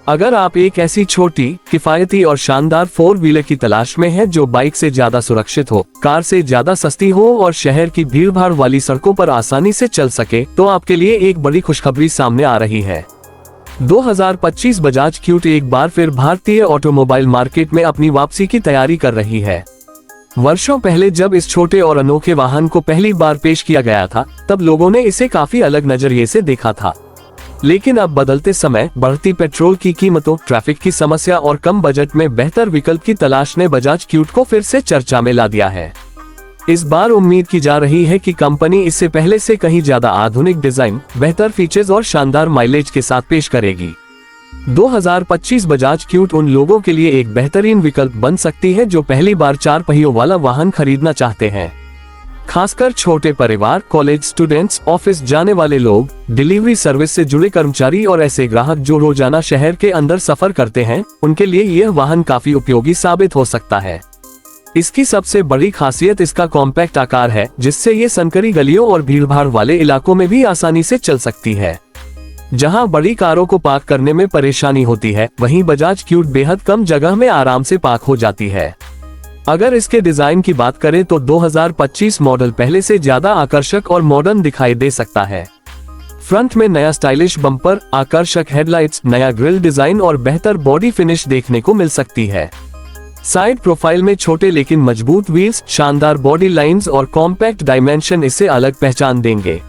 अगर आप एक ऐसी छोटी, किफायती और शानदार 4 व्हीलर की तलाश में हैं जो बाइक से ज्यादा सुरक्षित हो, कार से ज्यादा सस्ती हो और शहर की भीड़भाड़ वाली सड़कों पर आसानी से चल सके, तो आपके लिए एक बड़ी खुशखबरी सामने आ रही है। 2025 बजाज क्यूट एक बार फिर भारतीय ऑटोमोबाइल मार्केट में अपनी वापसी की तैयारी कर रही है। वर्षों पहले जब इस छोटे और अनोखे वाहन को पहली बार पेश किया गया था, तब लोगों ने इसे काफी अलग नजरिए से देखा था। लेकिन अब बदलते समय, बढ़ती पेट्रोल की कीमतों, ट्रैफिक की समस्या और कम बजट में बेहतर विकल्प की तलाश ने बजाज क्यूट को फिर से चर्चा में ला दिया है। इस बार उम्मीद की जा रही है कि कंपनी इससे पहले से कहीं ज्यादा आधुनिक डिजाइन, बेहतर फीचर्स और शानदार माइलेज के साथ पेश करेगी। 2025 बजाज क्यूट उन लोगों के लिए एक बेहतरीन विकल्प बन सकती है जो पहली बार 4 पहियों वाला वाहन खरीदना चाहते हैं। खासकर छोटे परिवार, कॉलेज स्टूडेंट्स, ऑफिस जाने वाले लोग, डिलीवरी सर्विस से जुड़े कर्मचारी और ऐसे ग्राहक जो रोजाना शहर के अंदर सफर करते हैं, उनके लिए यह वाहन काफी उपयोगी साबित हो सकता है। इसकी सबसे बड़ी खासियत इसका कॉम्पैक्ट आकार है, जिससे ये संकरी गलियों और भीड़भाड़ वाले इलाकों में भी आसानी से चल सकती है। जहां बड़ी कारों को पार्क करने में परेशानी होती है, वहीं बजाज क्यूट बेहद कम जगह में आराम से पार्क हो जाती है। अगर इसके डिजाइन की बात करें तो 2025 मॉडल पहले से ज्यादा आकर्षक और मॉडर्न दिखाई दे सकता है। फ्रंट में नया स्टाइलिश बम्पर, आकर्षक हेडलाइट्स, नया ग्रिल डिजाइन और बेहतर बॉडी फिनिश देखने को मिल सकती है। साइड प्रोफाइल में छोटे लेकिन मजबूत व्हील्स, शानदार बॉडी लाइंस और कॉम्पैक्ट डायमेंशन इसे अलग पहचान देंगे।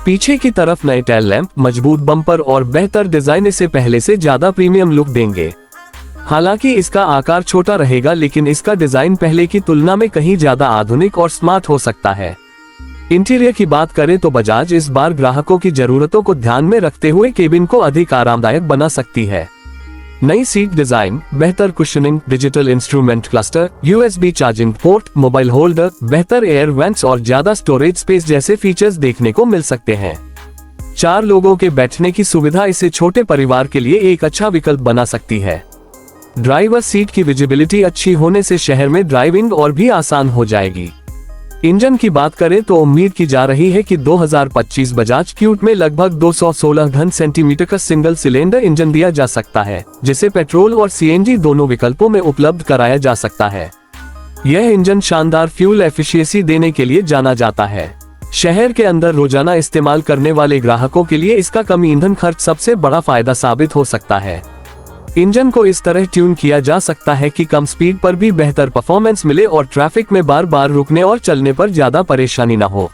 पीछे की तरफ नए टेल लैंप, मजबूत बम्पर और बेहतर डिजाइन इसे पहले से ज्यादा प्रीमियम लुक देंगे। हालांकि इसका आकार छोटा रहेगा, लेकिन इसका डिजाइन पहले की तुलना में कहीं ज्यादा आधुनिक और स्मार्ट हो सकता है। इंटीरियर की बात करें तो बजाज इस बार ग्राहकों की जरूरतों को ध्यान में रखते हुए केबिन को अधिक आरामदायक बना सकती है। नई सीट डिजाइन, बेहतर cushioning, digital instrument cluster, USB charging port, mobile holder, बेहतर एयर वेंट्स और ज्यादा स्टोरेज स्पेस जैसे फीचर्स देखने को मिल सकते हैं। 4 लोगों के बैठने की सुविधा इसे छोटे परिवार के लिए एक अच्छा विकल्प बना सकती है। ड्राइवर सीट की विजिबिलिटी अच्छी होने से शहर में ड्राइविंग और भी आसान हो जाएगी। इंजन की बात करें तो उम्मीद की जा रही है कि 2025 बजाज क्यूट में लगभग 216 घन सेंटीमीटर का सिंगल सिलेंडर इंजन दिया जा सकता है, जिसे पेट्रोल और CNG दोनों विकल्पों में उपलब्ध कराया जा सकता है। यह इंजन शानदार फ्यूल एफिशिएंसी देने के लिए जाना जाता है। शहर के अंदर रोजाना इस्तेमाल करने वाले ग्राहकों के लिए इसका कम ईंधन खर्च सबसे बड़ा फायदा साबित हो सकता है। इंजन को इस तरह ट्यून किया जा सकता है कि कम स्पीड पर भी बेहतर परफॉर्मेंस मिले और ट्रैफिक में बार बार रुकने और चलने पर ज्यादा परेशानी न हो।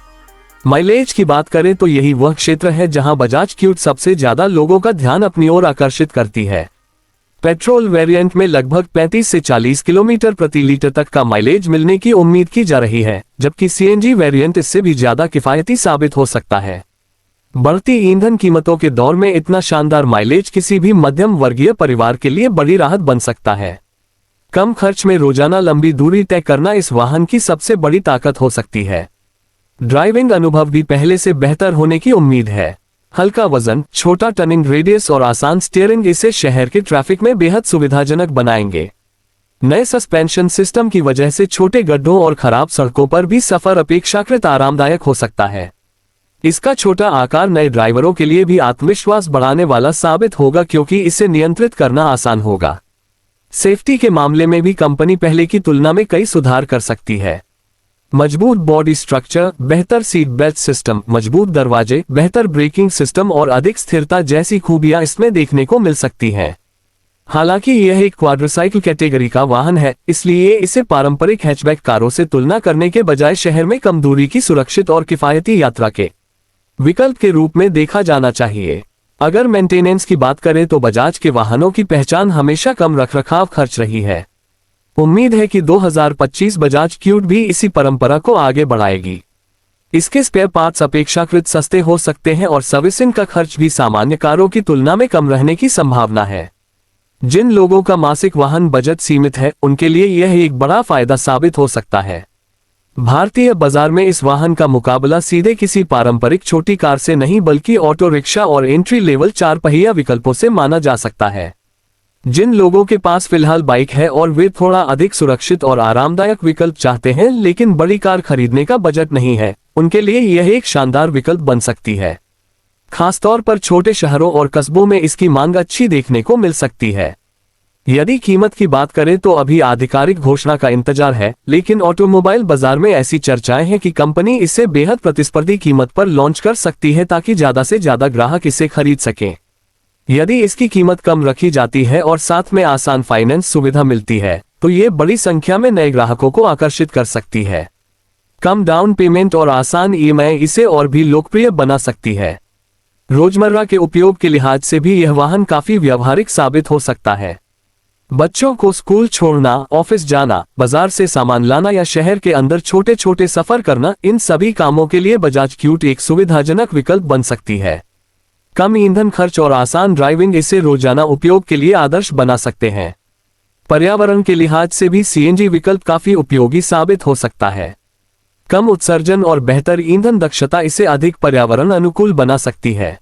माइलेज की बात करें तो यही वह क्षेत्र है जहां बजाज क्यूट सबसे ज्यादा लोगों का ध्यान अपनी ओर आकर्षित करती है। पेट्रोल वेरिएंट में लगभग 35 से 40 किलोमीटर प्रति लीटर तक का माइलेज मिलने की उम्मीद की जा रही है, जबकि CNG वेरिएंट इससे भी ज्यादा किफायती साबित हो सकता है। बढ़ती ईंधन कीमतों के दौर में इतना शानदार माइलेज किसी भी मध्यम वर्गीय परिवार के लिए बड़ी राहत बन सकता है। कम खर्च में रोजाना लंबी दूरी तय करना इस वाहन की सबसे बड़ी ताकत हो सकती है। ड्राइविंग अनुभव भी पहले से बेहतर होने की उम्मीद है। हल्का वजन, छोटा टर्निंग रेडियस और आसान स्टीयरिंग इसे शहर के ट्रैफिक में बेहद सुविधाजनक बनाएंगे। नए सस्पेंशन सिस्टम की वजह से छोटे गड्ढों और खराब सड़कों पर भी सफर अपेक्षाकृत आरामदायक हो सकता है। इसका छोटा आकार नए ड्राइवरों के लिए भी आत्मविश्वास बढ़ाने वाला साबित होगा, क्योंकि इसे नियंत्रित करना आसान होगा। सेफ्टी के मामले में भी कंपनी पहले की तुलना में कई सुधार कर सकती है। मजबूत बॉडी स्ट्रक्चर, बेहतर सीट बेल्ट सिस्टम, मजबूत दरवाजे, बेहतर ब्रेकिंग सिस्टम और अधिक स्थिरता जैसी खूबियां इसमें देखने को मिल सकती हैं। हालांकि यह एक क्वाड्रिसाइकिल कैटेगरी का वाहन है, इसलिए इसे पारंपरिक हैचबैक कारों से तुलना करने के बजाय शहर में कम दूरी की सुरक्षित और किफायती यात्रा के विकल्प के रूप में देखा जाना चाहिए। अगर मेंटेनेंस की बात करें तो बजाज के वाहनों की पहचान हमेशा कम रखरखाव खर्च रही है। उम्मीद है कि 2025 बजाज क्यूट भी इसी परंपरा को आगे बढ़ाएगी। इसके स्पेयर पार्ट्स अपेक्षाकृत सस्ते हो सकते हैं और सर्विसिंग का खर्च भी सामान्य कारों की तुलना में कम रहने की संभावना है। जिन लोगों का मासिक वाहन बजट सीमित है, उनके लिए यह एक बड़ा फायदा साबित हो सकता है। भारतीय बाजार में इस वाहन का मुकाबला सीधे किसी पारंपरिक छोटी कार से नहीं, बल्कि ऑटो रिक्शा और एंट्री लेवल 4 पहिया विकल्पों से माना जा सकता है। जिन लोगों के पास फिलहाल बाइक है और वे थोड़ा अधिक सुरक्षित और आरामदायक विकल्प चाहते हैं, लेकिन बड़ी कार खरीदने का बजट नहीं है, उनके लिए यह एक शानदार विकल्प बन सकती है। खासतौर पर छोटे शहरों और कस्बों में इसकी मांग अच्छी देखने को मिल सकती है। यदि कीमत की बात करें तो अभी आधिकारिक घोषणा का इंतजार है, लेकिन ऑटोमोबाइल बाजार में ऐसी चर्चाएं हैं कि कंपनी इसे बेहद प्रतिस्पर्धी कीमत पर लॉन्च कर सकती है ताकि ज्यादा से ज्यादा ग्राहक इसे खरीद सकें। यदि इसकी कीमत कम रखी जाती है और साथ में आसान फाइनेंस सुविधा मिलती है तो ये बड़ी संख्या में नए ग्राहकों को आकर्षित कर सकती है। कम डाउन पेमेंट और आसान ईएमआई इसे और भी लोकप्रिय बना सकती है। रोजमर्रा के उपयोग के लिहाज से भी यह वाहन काफी व्यावहारिक साबित हो सकता है। बच्चों को स्कूल छोड़ना, ऑफिस जाना, बाजार से सामान लाना या शहर के अंदर छोटे छोटे सफर करना, इन सभी कामों के लिए बजाज क्यूट एक सुविधाजनक विकल्प बन सकती है। कम ईंधन खर्च और आसान ड्राइविंग इसे रोजाना उपयोग के लिए आदर्श बना सकते हैं। पर्यावरण के लिहाज से भी सीएनजी विकल्प काफी उपयोगी साबित हो सकता है। कम उत्सर्जन और बेहतर ईंधन दक्षता इसे अधिक पर्यावरण अनुकूल बना सकती है।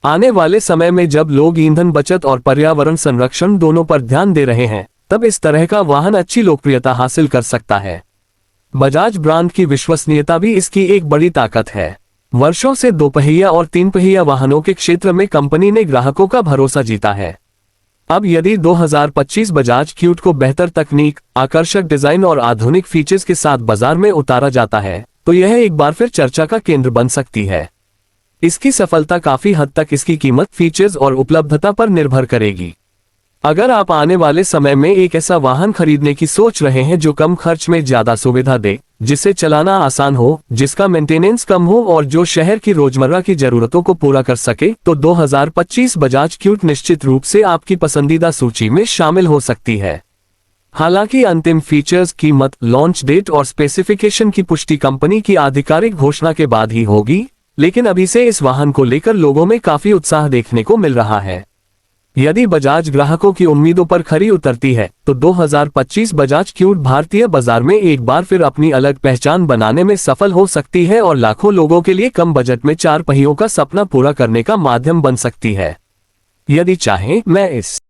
आने वाले समय में जब लोग ईंधन बचत और पर्यावरण संरक्षण दोनों पर ध्यान दे रहे हैं, तब इस तरह का वाहन अच्छी लोकप्रियता हासिल कर सकता है। बजाज ब्रांड की विश्वसनीयता भी इसकी एक बड़ी ताकत है। वर्षों से दोपहिया और तीन पहिया वाहनों के क्षेत्र में कंपनी ने ग्राहकों का भरोसा जीता है। अब यदि 2025 बजाज क्यूट को बेहतर तकनीक, आकर्षक डिजाइन और आधुनिक फीचर्स के साथ बाजार में उतारा जाता है, तो यह एक बार फिर चर्चा का केंद्र बन सकती है। इसकी सफलता काफी हद तक इसकी कीमत, फीचर्स और उपलब्धता पर निर्भर करेगी। अगर आप आने वाले समय में एक ऐसा वाहन खरीदने की सोच रहे हैं जो कम खर्च में ज्यादा सुविधा दे, जिसे चलाना आसान हो, जिसका मेंटेनेंस कम हो और जो शहर की रोजमर्रा की जरूरतों को पूरा कर सके, तो 2025 बजाज क्यूट निश्चित रूप से आपकी पसंदीदा सूची में शामिल हो सकती है। हालांकि अंतिम फीचर्स, कीमत, लॉन्च डेट और स्पेसिफिकेशन की पुष्टि कंपनी की आधिकारिक घोषणा के बाद ही होगी, लेकिन अभी से इस वाहन को लेकर लोगों में काफी उत्साह देखने को मिल रहा है। यदि बजाज ग्राहकों की उम्मीदों पर खरी उतरती है, तो 2025 बजाज क्यूट भारतीय बाजार में एक बार फिर अपनी अलग पहचान बनाने में सफल हो सकती है और लाखों लोगों के लिए कम बजट में 4 पहियों का सपना पूरा करने का माध्यम बन सकती है। यदि चाहें, मैं इस